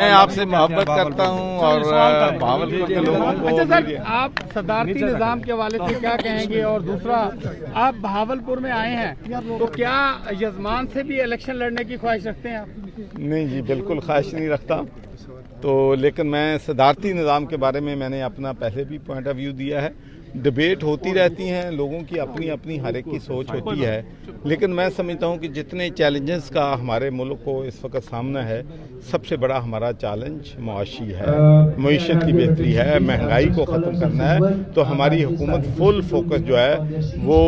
मैं आपसे मोहब्बत करता हूं और भावलपुर के लोगों को। अच्छा सर, आप सदारती निज़ाम के हवाले से क्या कहेंगे? और दूसरा, आप भावलपुर में आए हैं तो क्या यजमान से भी इलेक्शन लड़ने की ख्वाहिश रखते हैं आप? नहीं जी, बिल्कुल ख्वाहिश नहीं रखता। तो लेकिन मैं सदारती निज़ाम के बारे में मैंने अपना पहले भी पॉइंट ऑफ व्यू दिया है। डिबेट होती रहती हैं, लोगों की अपनी अपनी हर एक की सोच होती है, लेकिन मैं समझता हूं कि जितने चैलेंजेस का हमारे मुल्क को इस वक्त सामना है, सबसे बड़ा हमारा चैलेंज मुआशी है, मईशत की बेहतरी है, महंगाई को ख़त्म करना है। तो हमारी हुकूमत फुल फोकस जो है वो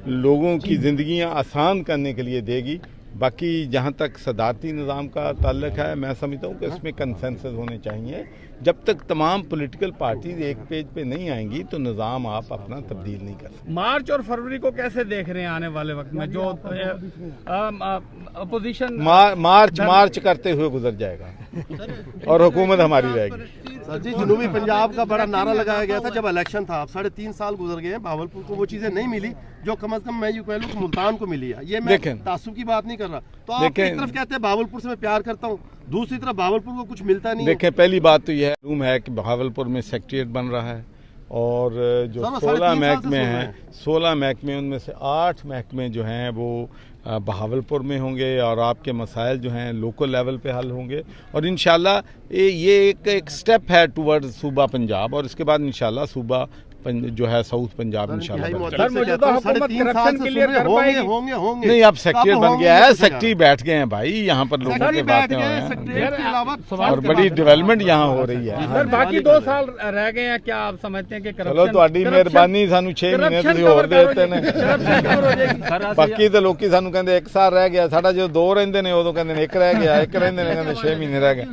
लोगों की ज़िंदगियाँ आसान करने के लिए देगी। बाकी जहाँ तक सदारती निज़ाम का ताल्लुक है, मैं समझता हूँ कि इसमें कंसेंसस होने चाहिए। जब तक तमाम पॉलिटिकल पार्टीज एक पेज पे नहीं आएंगी तो निज़ाम आप अपना तब्दील नहीं कर सकते। मार्च और फरवरी को कैसे देख रहे हैं आने वाले वक्त में, जो अपोजिशन मार्च करते हुए गुजर जाएगा और हुकूमत हमारी रहेगी। सर जी, जनूबी पंजाब का बड़ा नारा लगाया गया था जब इलेक्शन था। अब 3.5 साल गुजर गए हैं, भावलपुर को वो चीजें नहीं मिली जो कम से कम मैं यूँ कह लूँ मुल्तान को मिली है। ये मैं तासुब की बात नहीं कर रहा। तो आप एक तरफ कहते हैं भावलपुर से मैं प्यार करता हूँ, दूसरी तरफ भावलपुर को कुछ मिलता नहीं। देखें, पहली बात तो यह मालूम है कि भावलपुर में सेक्रेटेरिएट बन रहा है और जो 16 महकमे हैं, 16 महकमे उनमें से 8 महकमे जो हैं वो बहावलपुर में होंगे और आपके मसाइल जो हैं लोकल लेवल पे हल होंगे। और इंशाल्लाह ये एक स्टेप है टुवर्ड सूबा पंजाब, और इसके बाद इंशाल्लाह सूबा जो है साउथ पंजाब इंशाल्लाह। नहीं, अब सेक्रेटरी बन गया है, सेक्रेटरी बैठ गए हैं भाई, यहाँ पर लोगों के बातें हैं और बड़ी डेवलपमेंट यहाँ हो रही है। सर, बाकी 2 साल रह गए हैं, क्या आप समझते हैं कि चलो ਤੁਹਾਡੀ ਮਿਹਰਬਾਨੀ, ਸਾਨੂੰ 6 ਮਹੀਨੇ ਤੁਸੀਂ ਹੋਰ ਦੇ ਦਿੱਤੇ ਨੇ। ਬਾਕੀ ਤਾਂ ਲੋਕੀ ਸਾਨੂੰ ਕਹਿੰਦੇ 1 ਸਾਲ ਰਹਿ ਗਿਆ, ਸਾਡਾ ਜਦੋਂ 2 ਰਹਿੰਦੇ ਨੇ ਉਦੋਂ ਕਹਿੰਦੇ ਨੇ 1 ਰਹਿ ਗਿਆ, 1 ਰਹਿੰਦੇ ने कहते 6 महीने रह गए।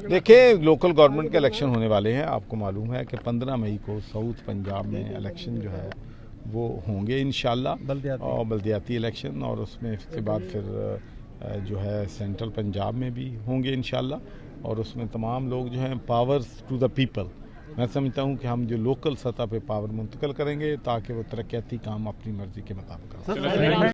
देखिए, लोकल गवर्नमेंट के इलेक्शन होने वाले हैं। आपको मालूम है कि 15 मई को साउथ पंजाब में इलेक्शन जो है वो होंगे इंशाल्लाह, और बल्दियाती इलेक्शन, और उसमें इसके बाद फिर जो है सेंट्रल पंजाब में भी होंगे इंशाल्लाह। और उसमें तमाम लोग जो हैं पावर्स टू द पीपल, मैं समझता हूँ कि हम जो लोकल सतह पे पावर मुंतकिल करेंगे ताकि वो तरक्याती काम अपनी मर्जी के मुताबिक करें।